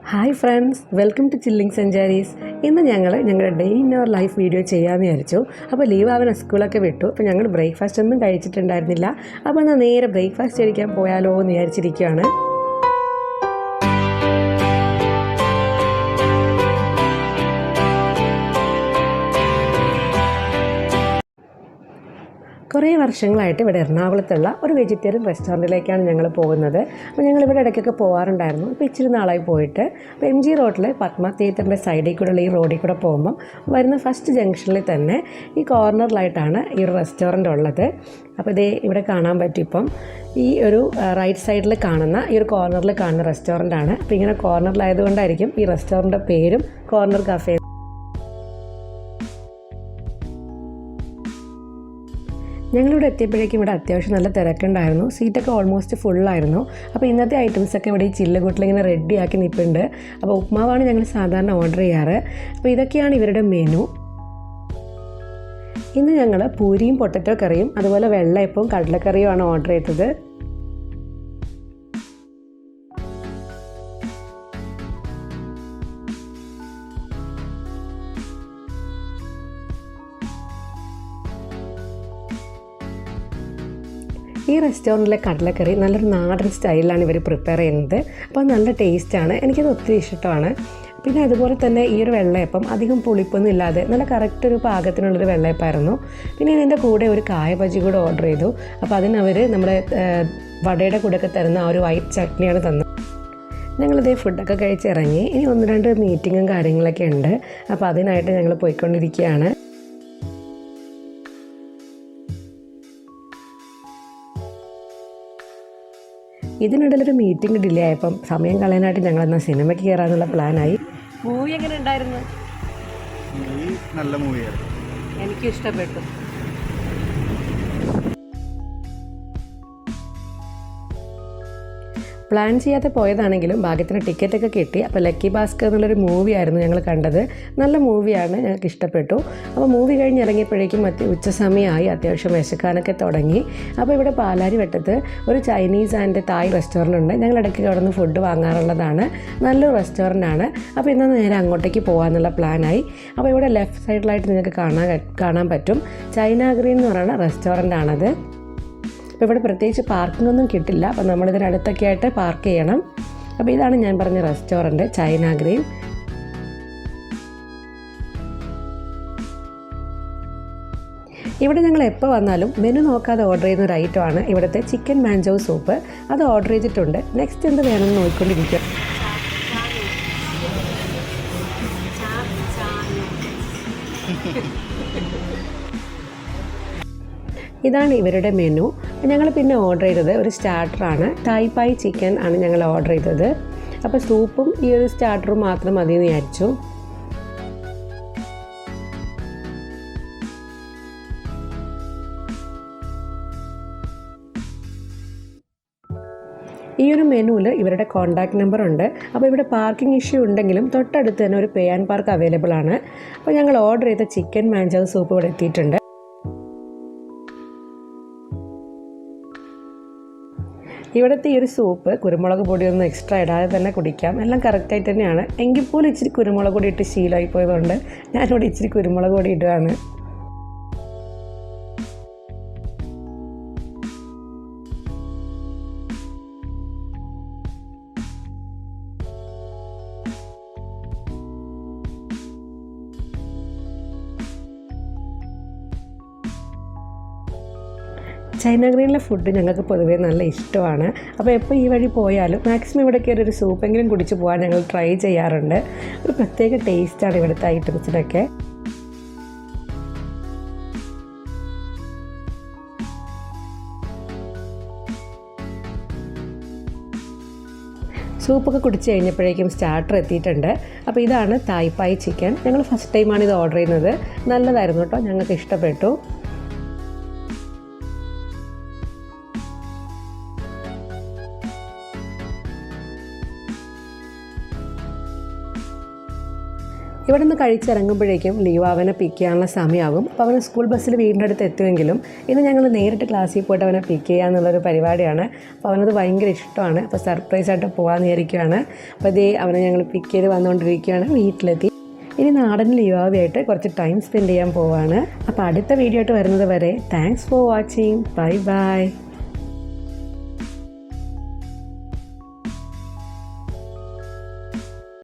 Hi friends, welcome to chilling centuries. ഇന്ന് ഞങ്ങളുടെ day in our life video ചെയ്യാമെന്ന് വിചാരിച്ചു. അപ്പോൾ ലീവ് ആവാൻ സ്കൂളൊക്കെ വിട്ടു. അപ്പോൾ ഞങ്ങൾ ബ്രേക്ക്ഫാസ്റ്റ് ഒന്നും കഴിച്ചിട്ടുണ്ടായിരുന്നില്ല. അപ്പോൾ എന്നാൽ നേരെ ബ്രേക്ക്ഫാസ്റ്റ് കഴിക്കാൻ പോയാലോ എന്ന് വിചാരിച്ചിരിക്കുകയാണ്. കുറേ വർഷങ്ങളായിട്ട് ഇവിടെ എറണാകുളത്തുള്ള ഒരു വെജിറ്റേറിയൻ റെസ്റ്റോറൻറ്റിലേക്കാണ് ഞങ്ങൾ പോകുന്നത്. അപ്പോൾ ഞങ്ങളിവിടെ ഇടയ്ക്കൊക്കെ പോകാറുണ്ടായിരുന്നു. ഇപ്പോൾ ഇച്ചിരി നാളായി പോയിട്ട്. അപ്പോൾ MG റോഡിൽ പത്മ തിയേറ്ററിൻ്റെ സൈഡിൽ കൂടെയുള്ള ഈ റോഡിൽ കൂടെ പോകുമ്പം വരുന്ന ഫസ്റ്റ് ജംഗ്ഷനിൽ തന്നെ ഈ കോർണറിലായിട്ടാണ് ഈ ഒരു റെസ്റ്റോറൻറ്റ് ഉള്ളത്. അപ്പോൾ ഇതേ ഇവിടെ കാണാൻ പറ്റും. ഇപ്പം ഈ ഒരു റൈറ്റ് സൈഡിൽ കാണുന്ന ഈ ഒരു കോർണറിൽ കാണുന്ന റെസ്റ്റോറൻറ്റാണ്. അപ്പോൾ ഇങ്ങനെ കോർണറിലായതുകൊണ്ടായിരിക്കും ഈ റെസ്റ്റോറൻറ്റിൻ്റെ പേരും കോർണർ കഫേ. ഞങ്ങളിവിടെ എത്തിയപ്പോഴേക്കും ഇവിടെ അത്യാവശ്യം നല്ല തിരക്കുണ്ടായിരുന്നു. സീറ്റൊക്കെ ഓൾമോസ്റ്റ് ഫുള്ളായിരുന്നു. അപ്പോൾ ഇന്നത്തെ ഐറ്റംസൊക്കെ ഇവിടെ ഈ ചില്ലുകൂട്ടിലിങ്ങനെ റെഡിയാക്കി നിൽപ്പുണ്ട്. അപ്പോൾ ഉപ്മാവാണ് ഞങ്ങൾ സാധാരണ ഓർഡർ ചെയ്യാറ്. അപ്പോൾ ഇതൊക്കെയാണ് ഇവരുടെ മെനു. ഇന്ന് ഞങ്ങൾ പൂരിയും പൊട്ടറ്റോ കറിയും അതുപോലെ വെള്ളയപ്പവും കടലക്കറിയുമാണ് ഓർഡർ ചെയ്തത്. ഈ റെസ്റ്റോറൻറ്റിലെ കടലക്കറി നല്ലൊരു നാടൻ സ്റ്റൈലിലാണ് ഇവർ പ്രിപ്പയർ ചെയ്യുന്നത്. അപ്പോൾ നല്ല ടേസ്റ്റാണ്, എനിക്കത് ഒത്തിരി ഇഷ്ടമാണ്. പിന്നെ അതുപോലെ തന്നെ ഈ ഒരു വെള്ളയപ്പം അധികം പുളിപ്പൊന്നും ഇല്ലാതെ നല്ല കറക്റ്റ് ഒരു പാകത്തിനുള്ളൊരു വെള്ളയപ്പമായിരുന്നു. പിന്നെ ഇതിൻ്റെ കൂടെ ഒരു കായ ബജി കൂടെ ഓർഡർ ചെയ്തു. അപ്പോൾ അതിനവർ നമ്മുടെ വടയുടെ കൂടെയൊക്കെ തരുന്ന ആ ഒരു വൈറ്റ് ചട്നിയാണ് തന്നത്. ഞങ്ങളിതേ ഫുഡൊക്കെ കഴിച്ചിറങ്ങി. ഇനി 1-2 മീറ്റിങ്ങും കാര്യങ്ങളൊക്കെ ഉണ്ട്. അപ്പോൾ അതിനായിട്ട് ഞങ്ങൾ പോയിക്കൊണ്ടിരിക്കുകയാണ്. ഇതിനിടയിലൊരു മീറ്റിംഗ് ഡിലേ ആയപ്പം സമയം കളയാനായിട്ട് ഞങ്ങളെന്നാൽ സിനിമയ്ക്ക് കയറാനുള്ള പ്ലാനായി. മൂവി എങ്ങനെ ഉണ്ടായിരുന്നു? നല്ല മൂവിയാണ്, എനിക്കും ഇഷ്ടപ്പെട്ടു. പ്ലാൻ ചെയ്യാതെ പോയതാണെങ്കിലും ഭാഗ്യത്തിന് ടിക്കറ്റൊക്കെ കിട്ടി. അപ്പോൾ ലക്കി ഭാസ്കർ എന്നുള്ളൊരു മൂവിയായിരുന്നു ഞങ്ങൾ കണ്ടത്. നല്ല മൂവിയാണ്, ഞങ്ങൾക്ക് ഇഷ്ടപ്പെട്ടു. അപ്പോൾ മൂവി കഴിഞ്ഞ് ഇറങ്ങിയപ്പോഴേക്കും ഉച്ച സമയമായി, അത്യാവശ്യം വിശക്കാനൊക്കെ തുടങ്ങി. അപ്പോൾ ഇവിടെ പാലാരിവട്ടത്ത് ഒരു ചൈനീസ് ആൻഡ് തായ് റെസ്റ്റോറൻ്റ് ഉണ്ട്. ഞങ്ങൾ ഇടയ്ക്ക് അവിടെ നിന്ന് ഫുഡ് വാങ്ങാറുള്ളതാണ്. നല്ലൊരു റെസ്റ്റോറൻ്റാണ്. അപ്പോൾ ഇന്ന് നേരെ അങ്ങോട്ടേക്ക് പോകാമെന്നുള്ള പ്ലാനായി. അപ്പോൾ ഇവിടെ ലെഫ്റ്റ് സൈഡിലായിട്ട് നിങ്ങൾക്ക് കാണാൻ പറ്റും ചൈന ഗ്രീൻ എന്ന് പറയുന്ന റെസ്റ്റോറൻ്റാണത്. അപ്പോൾ ഇവിടെ പ്രത്യേകിച്ച് പാർക്കിംഗ് ഒന്നും കിട്ടില്ല. അപ്പോൾ നമ്മളിതിനടുത്തൊക്കെ ആയിട്ട് പാർക്ക് ചെയ്യണം. അപ്പോൾ ഇതാണ് ഞാൻ പറഞ്ഞ റെസ്റ്റോറൻറ്റ്, ചൈന ഗ്രീൻ. ഇവിടെ ഞങ്ങൾ എപ്പോൾ വന്നാലും മെനു നോക്കാതെ ഓർഡർ ചെയ്യുന്ന ഒരു ഐറ്റമാണ് ഇവിടുത്തെ ചിക്കൻ മാഞ്ചോ സൂപ്പ്. അത് ഓർഡർ ചെയ്തിട്ടുണ്ട്. നെക്സ്റ്റ് എന്ത് വേണമെന്ന് നോക്കിക്കൊണ്ടിരിക്കുക. ഇതാണ് ഇവരുടെ മെനു. ഞങ്ങൾ പിന്നെ ഓർഡർ ചെയ്തത് ഒരു സ്റ്റാർട്ടറാണ്. തായ് പായ് ചിക്കൻ ആണ് ഞങ്ങൾ ഓർഡർ ചെയ്തത്. അപ്പോൾ സൂപ്പും ഈ ഒരു സ്റ്റാർട്ടറും മാത്രം മതി എന്ന് വിചാരിച്ചു. ഈ ഒരു മെനുവിൽ ഇവരുടെ കോൺടാക്റ്റ് നമ്പർ ഉണ്ട്. അപ്പോൾ ഇവിടെ പാർക്കിംഗ് ഇഷ്യൂ ഉണ്ടെങ്കിലും തൊട്ടടുത്ത് തന്നെ ഒരു പേ ആൻഡ് പാർക്ക് അവൈലബിൾ ആണ്. അപ്പോൾ ഞങ്ങൾ ഓർഡർ ചെയ്ത ചിക്കൻ മാഞ്ചോ സൂപ്പ് ഇവിടെ എത്തിയിട്ടുണ്ട്. ഇവിടുത്തെ ഈ ഒരു സൂപ്പ് കുരുമുളക് പൊടിയൊന്നും എക്സ്ട്രാ ഇടാതെ തന്നെ കുടിക്കാം. എല്ലാം കറക്റ്റായിട്ട് തന്നെയാണ്. എങ്കിൽ പോലും ഇച്ചിരി കുരുമുളക് പൊടി ഇട്ട് ശീലമായി പോയതുകൊണ്ട് ഞാനിവിടെ ഇച്ചിരി കുരുമുളക് പൊടി ഇടുകയാണ്. ചൈന ഗ്രീനിലെ ഫുഡ് ഞങ്ങൾക്ക് പൊതുവേ നല്ല ഇഷ്ടമാണ്. അപ്പോൾ എപ്പോൾ ഈ വഴി പോയാലും മാക്സിമം ഇവിടെ കയറി ഒരു സൂപ്പെങ്കിലും കുടിച്ച് പോകാൻ ഞങ്ങൾ ട്രൈ ചെയ്യാറുണ്ട്. ഒരു പ്രത്യേക ടേസ്റ്റാണ് ഇവിടുത്തെ ഐറ്റംസിനൊക്കെ. സൂപ്പൊക്കെ കുടിച്ച് കഴിഞ്ഞപ്പോഴേക്കും സ്റ്റാർട്ടർ എത്തിയിട്ടുണ്ട്. അപ്പോൾ ഇതാണ് തായ് പായ് ചിക്കൻ. ഞങ്ങൾ ഫസ്റ്റ് ടൈമാണ് ഇത് ഓർഡർ ചെയ്യുന്നത്. നല്ലതായിരുന്നു കേട്ടോ, ഞങ്ങൾക്ക് ഇഷ്ടപ്പെട്ടു. ഇവിടെ നിന്ന് കഴിച്ചിറങ്ങുമ്പോഴേക്കും ലിയോ അവനെ പിക്ക് ചെയ്യാനുള്ള സമയമാകും. അപ്പോൾ അവന് സ്കൂൾ ബസ്സിൽ വീടിൻ്റെ അടുത്ത് എത്തുമെങ്കിലും ഇന്ന് ഞങ്ങൾ നേരിട്ട് ക്ലാസ്സിൽ പോയിട്ട് അവനെ പിക്ക് ചെയ്യുക എന്നുള്ളൊരു പരിപാടിയാണ്. അപ്പോൾ അവനത് ഭയങ്കര ഇഷ്ടമാണ്. അപ്പോൾ സർപ്രൈസായിട്ട് പോകാമെന്ന് വിചാരിക്കുകയാണ്. അപ്പോൾ ഇതേ അവനെ ഞങ്ങൾ പിക്ക് ചെയ്ത് വന്നുകൊണ്ടിരിക്കുകയാണ്. വീട്ടിലെത്തി ഇനി നാടൻ ലിയോവായിട്ട് കുറച്ച് ടൈം സ്പെൻഡ് ചെയ്യാൻ പോവാണ്. അപ്പോൾ അടുത്ത വീഡിയോ ആയിട്ട് വരുന്നത് വരെ thanks for watching. Bye bye.